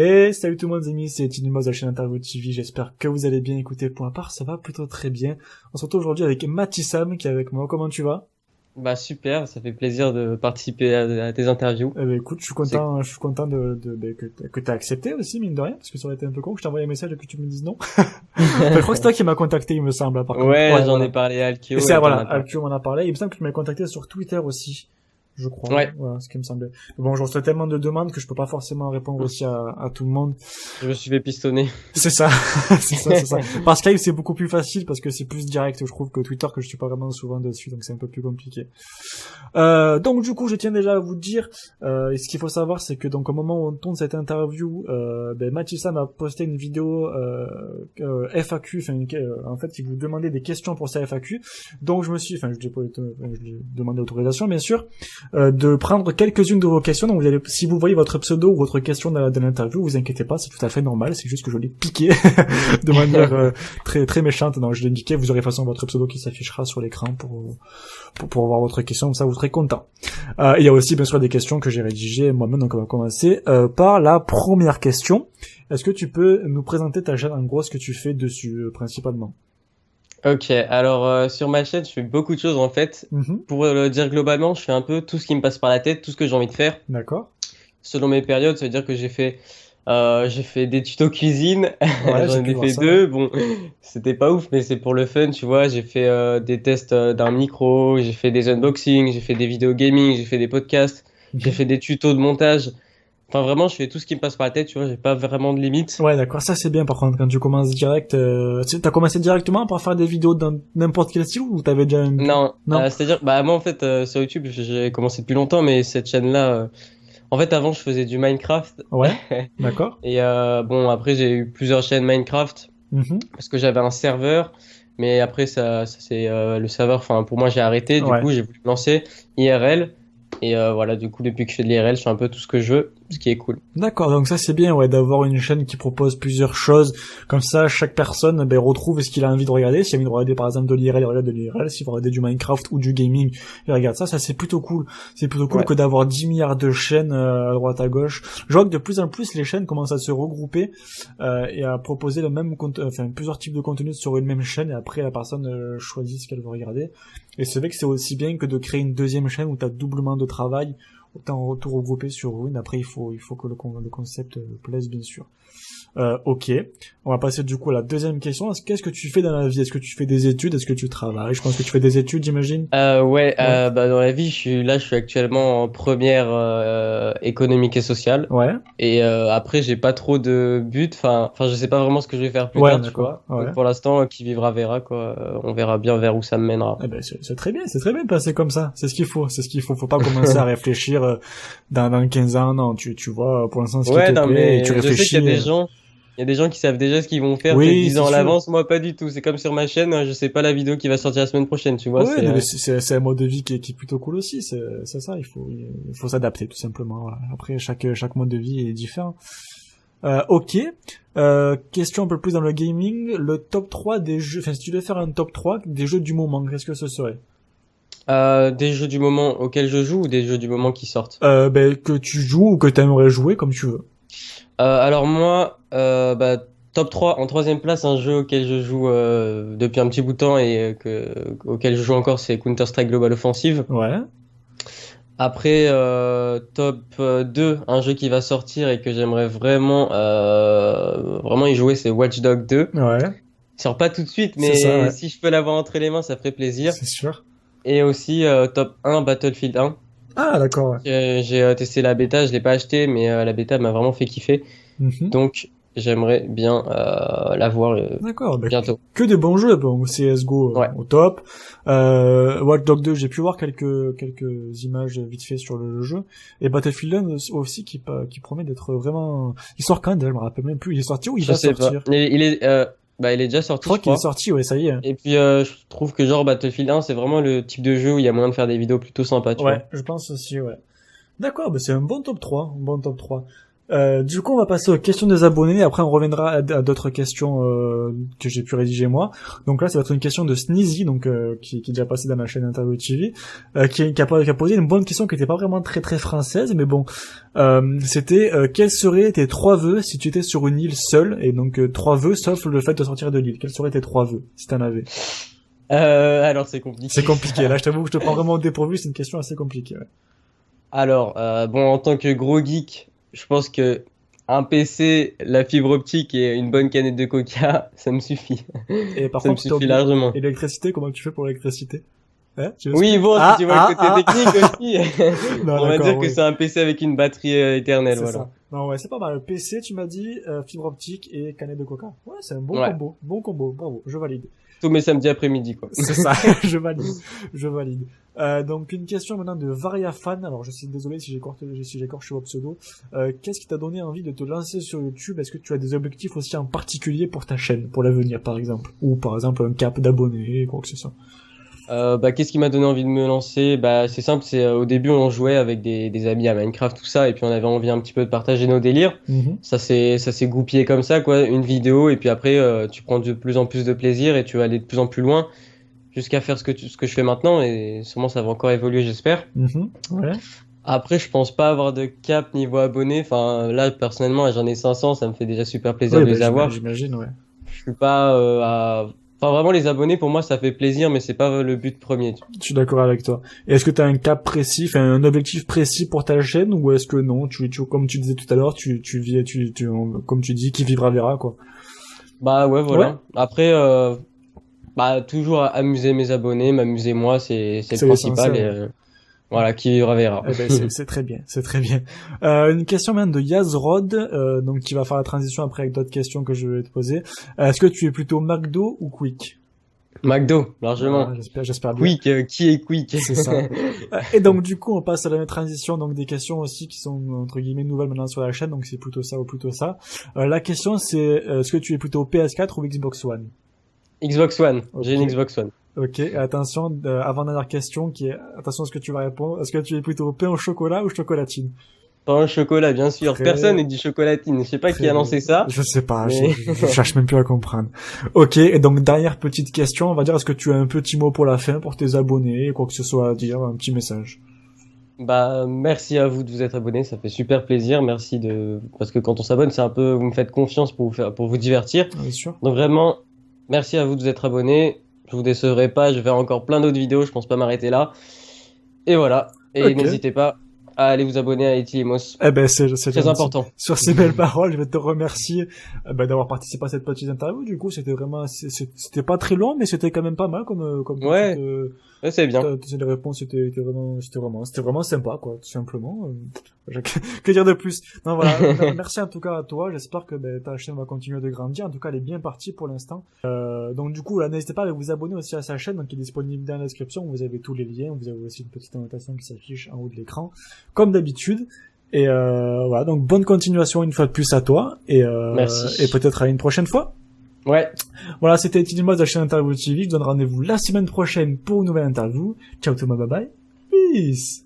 Et salut tout le monde les amis, c'est Tinimos de la chaîne Interview TV, j'espère que vous allez bien. Écoutez, pour ma part ça va plutôt très bien. On se retrouve aujourd'hui avec Mathissam qui est avec moi, comment tu vas? Bah super, ça fait plaisir de participer à tes interviews. Eh ben écoute, je suis content que t'as accepté aussi, mine de rien, parce que ça aurait été un peu con que je t'envoie un message et que tu me dises non. Enfin, je crois que c'est toi qui m'as contacté, il me semble, par contre. Ouais, j'en voilà. ai parlé à Alkio. Et c'est, Et voilà, t'en as parlé. Alcu m'en a parlé, il me semble que tu m'as contacté sur Twitter aussi. Je crois. Ouais, Voilà, ce qui me semblait. Mais bon, je reçois tellement de demandes que je peux pas forcément répondre aussi à tout le monde. je me suis fait pistonner. C'est ça, c'est ça. Par Skype, c'est beaucoup plus facile parce que c'est plus direct, je trouve, que Twitter, que je suis pas vraiment souvent dessus, donc c'est un peu plus compliqué. Donc du coup, je tiens déjà à vous dire, et ce qu'il faut savoir, c'est que donc au moment où on tourne cette interview, Mathissam a posté une vidéo FAQ, en fait, il vous demandait des questions pour sa FAQ. Donc je lui ai demandé autorisation, bien sûr, de prendre quelques-unes de vos questions. Donc si vous voyez votre pseudo ou votre question de l'interview, vous inquiétez pas, c'est tout à fait normal, c'est juste que je l'ai piqué de manière très très méchante. Non, je l'ai piqué, vous aurez de toute façon votre pseudo qui s'affichera sur l'écran pour voir votre question, comme ça vous serez content. Il y a aussi bien sûr des questions que j'ai rédigées moi-même, donc on va commencer par la première question. Est-ce que tu peux nous présenter ta chaîne, en gros, ce que tu fais dessus principalement? Ok, alors sur ma chaîne, je fais beaucoup de choses en fait. Mhm. Pour le dire globalement, je fais un peu tout ce qui me passe par la tête, tout ce que j'ai envie de faire. D'accord. Selon mes périodes, ça veut dire que j'ai fait des tutos cuisine. Ouais, j'ai J'en pu ai voir fait ça, ouais. deux. Bon, c'était pas ouf, mais c'est pour le fun, tu vois. J'ai fait des tests d'un micro, j'ai fait des unboxings, j'ai fait des vidéos gaming, j'ai fait des podcasts, j'ai Mhm. fait des tutos de montage. Enfin, vraiment, je fais tout ce qui me passe par la tête, tu vois. J'ai pas vraiment de limite. Ouais, d'accord, ça c'est bien par contre, quand tu commences direct, t'as commencé directement par faire des vidéos dans n'importe quel style ou t'avais déjà un... Non, Non? c'est-à-dire, bah moi en fait sur YouTube, j'ai commencé depuis longtemps, mais cette chaîne-là, en fait avant je faisais du Minecraft Ouais, d'accord. et bon après j'ai eu plusieurs chaînes Minecraft Mhm. parce que j'avais un serveur, mais après ça c'est le serveur, enfin pour moi j'ai arrêté, du Ouais. coup j'ai voulu me lancer IRL et voilà du coup depuis que je fais de l'IRL, je fais un peu tout ce que je veux, ce qui est cool. D'accord, donc ça c'est bien, ouais, d'avoir une chaîne qui propose plusieurs choses. Comme ça, chaque personne retrouve ce qu'il a envie de regarder. S'il a envie de regarder par exemple de l'IRL, il regarde de l'IRL. S'il veut regarder du Minecraft ou du gaming, il regarde ça. Ça c'est plutôt cool. C'est plutôt cool Ouais. que d'avoir 10 milliards de chaînes à droite à gauche. Je vois que de plus en plus les chaînes commencent à se regrouper et à proposer le même plusieurs types de contenus sur une même chaîne. Et après la personne choisit ce qu'elle veut regarder. Et c'est vrai que c'est aussi bien que de créer une deuxième chaîne où t'as doublement de travail. Autant tout regrouper sur une. Après, il faut que le concept plaise, bien sûr. Ok. On va passer du coup à la deuxième question. Qu'est-ce que tu fais dans la vie? Est-ce que tu fais des études? Est-ce que tu travailles? Je pense que tu fais des études, j'imagine. Ouais, Ouais. bah dans la vie, je suis actuellement en première économique et sociale. Ouais. Et après, j'ai pas trop de but. Je sais pas vraiment ce que je vais faire plus Ouais, tard, tu d'accord. vois. Ouais. Donc pour l'instant, qui vivra verra, quoi. On verra bien vers où ça me mènera. Eh ben, c'est très bien. C'est très bien de passer comme ça. C'est ce qu'il faut. C'est ce qu'il faut. Faut pas commencer à réfléchir dans 15 ans. Non, tu vois pour l'instant ce qui te Ouais, non, plaît et tu mais je sais qu'il y a réfléchis. il y a des gens qui savent déjà ce qu'ils vont faire peut-être Oui, 10 c'est ans à sûr. l'avance. Moi, pas du tout. C'est comme sur ma chaîne, je sais pas la vidéo qui va sortir la semaine prochaine, tu vois. Ouais, mais c'est un mode de vie qui est plutôt cool aussi. C'est ça. Il faut s'adapter tout simplement. Voilà. Après, chaque mode de vie est différent. Ok. Question un peu plus dans le gaming. Le top 3 des jeux. Enfin, si tu devais faire un top 3 des jeux du moment, qu'est-ce que ce serait? Des jeux du moment auxquels je joue ou des jeux du moment qui sortent? Que tu joues ou que t'aimerais jouer comme tu veux. Alors moi, top 3 en troisième place, un jeu auquel je joue depuis un petit bout de temps et auquel je joue encore, c'est Counter-Strike Global Offensive. Ouais. Après, top 2, un jeu qui va sortir et que j'aimerais vraiment y jouer, c'est Watch Dogs 2. Ouais. Il sort pas tout de suite, C'est ça, mais ouais. si je peux l'avoir entre les mains, ça ferait plaisir. C'est sûr. Et aussi top 1, Battlefield 1. Ah, d'accord, ouais. J'ai testé la bêta, je l'ai pas acheté, mais la bêta m'a vraiment fait kiffer. Mhm. Donc, j'aimerais bien la voir D'accord, bientôt. que des bons jeux, bon, CSGO Ouais. au top. Watch Dogs 2, j'ai pu voir quelques images vite fait sur le jeu. Et Battlefield 1 aussi qui promet d'être vraiment... Il sort quand déjà, je me rappelle même plus. Il est sorti ou il Je va sais pas. sortir? Il est déjà Je sorti, crois je qu'il est crois. sorti, ouais, ça y est. Et puis, je trouve que genre Battlefield 1, c'est vraiment le type de jeu où il y a moyen de faire des vidéos plutôt sympas, tu vois. Ouais, je pense aussi, ouais. D'accord, bah c'est un bon top 3, un bon top 3. Du coup, on va passer aux questions des abonnés. Après, on reviendra à d'autres questions que j'ai pu rédiger moi. Donc là, ça va être une question de Sneezy, donc qui est déjà passé dans ma chaîne Interview TV, qui a posé une bonne question qui n'était pas vraiment très très française, mais bon, c'était quels seraient tes 3 vœux si tu étais sur une île seule, et donc 3 vœux sauf le fait de sortir de l'île. Quels seraient tes 3 vœux si t'en avais? Alors c'est compliqué. C'est compliqué. Là, je t'avoue que je te prends vraiment au dépourvu. C'est une question assez compliquée. Ouais. Alors, bon, en tant que gros geek, je pense que un PC, la fibre optique et une bonne canette de coca, ça me suffit. Et par Ça me contre, suffit largement. Et l'électricité, comment tu fais pour l'électricité? Hein, Oui, bon, si tu vois le côté technique aussi, non, on va dire que oui. c'est un PC avec une batterie éternelle, C'est voilà. ça. Non, ouais, c'est pas mal. PC, tu m'as dit, fibre optique et canette de coca. Ouais, c'est un bon Ouais. combo. Bon combo. Bravo, je valide. Tous mes samedis après-midi, quoi. C'est ça, je valide. Je valide. Donc, une question maintenant de Variafan. Alors, je suis désolé si j'écorche votre pseudo. Qu'est-ce qui t'a donné envie de te lancer sur YouTube? Est-ce que tu as des objectifs aussi en particulier pour ta chaîne, pour l'avenir, par exemple? Ou, par exemple, un cap d'abonnés, quoi que ce soit? Qu'est-ce qui m'a donné envie de me lancer? Bah, c'est simple, c'est au début on jouait avec des amis à Minecraft, tout ça, et puis on avait envie un petit peu de partager nos délires. Ça s'est goupillé comme ça, quoi, une vidéo, et puis après tu prends de plus en plus de plaisir et tu vas aller de plus en plus loin jusqu'à faire ce que je fais maintenant, et sûrement ça va encore évoluer, j'espère. Ouais. Après, je pense pas avoir de cap niveau abonnés. Enfin, là personnellement, j'en ai 500, ça me fait déjà super plaisir de les avoir. J'imagine, ouais. Je suis pas Enfin, vraiment, les abonnés, pour moi, ça fait plaisir, mais c'est pas le but premier. Je suis d'accord avec toi. Et est-ce que tu as un cap précis, enfin, un objectif précis pour ta chaîne, ou est-ce que non, comme tu disais tout à l'heure, comme tu dis, qui vivra verra, quoi. Bah ouais, voilà. Ouais. Après, toujours amuser mes abonnés, m'amuser moi, c'est le principal. Et, voilà, qui vivra verra. Eh ben, c'est très bien, c'est très bien. Une question maintenant de Yazrod, donc qui va faire la transition après avec d'autres questions que je vais te poser. Est-ce que tu es plutôt McDo ou Quick? McDo, largement. J'espère bien. Quick, qui est Quick? C'est ça. Et donc du coup, on passe à la transition, donc des questions aussi qui sont entre guillemets nouvelles maintenant sur la chaîne, donc c'est plutôt ça ou plutôt ça. La question c'est, est-ce que tu es plutôt PS4 ou Xbox One? Xbox One. Okay. J'ai une Xbox One. Ok, attention, avant-dernière question qui est, attention à ce que tu vas répondre. Est-ce que tu es plutôt pain au chocolat ou chocolatine? Pain au chocolat, bien sûr. Personne n'est du chocolatine. Je sais pas qui a lancé ça. Je sais pas, mais... je cherche même plus à comprendre. Ok, et donc dernière petite question, on va dire, est-ce que tu as un petit mot pour la fin, pour tes abonnés, quoi que ce soit à dire, un petit message? Bah, merci à vous de vous être abonnés, ça fait super plaisir. Parce que quand on s'abonne, c'est un peu, vous me faites confiance pour vous divertir. Bien sûr. Donc vraiment, merci à vous de vous être abonnés. Je vous décevrai pas, je vais faire encore plein d'autres vidéos, je pense pas m'arrêter là. Et voilà. Et n'hésitez pas à aller vous abonner à Etilimos. Eh ben, c'est très important. Sur ces belles paroles, je vais te remercier d'avoir participé à cette petite interview. Du coup, c'était pas très long, mais c'était quand même pas mal comme ouais. Ouais, c'est bien. Les réponses c'était vraiment sympa, quoi, tout simplement. Que dire de plus? Non, voilà. Merci en tout cas à toi. J'espère que ta chaîne va continuer de grandir. En tout cas, elle est bien partie pour l'instant. Donc du coup, là, n'hésitez pas à vous abonner aussi à sa chaîne, donc qui est disponible dans la description. Vous avez tous les liens. Vous avez aussi une petite annotation qui s'affiche en haut de l'écran, comme d'habitude. Et voilà. Donc bonne continuation une fois de plus à toi. Et merci. Et peut-être à une prochaine fois. Ouais. Voilà, c'était Etilimos de la chaîne Interview TV. Je vous donne rendez-vous la semaine prochaine pour une nouvelle interview. Ciao tout le monde, bye bye. Peace.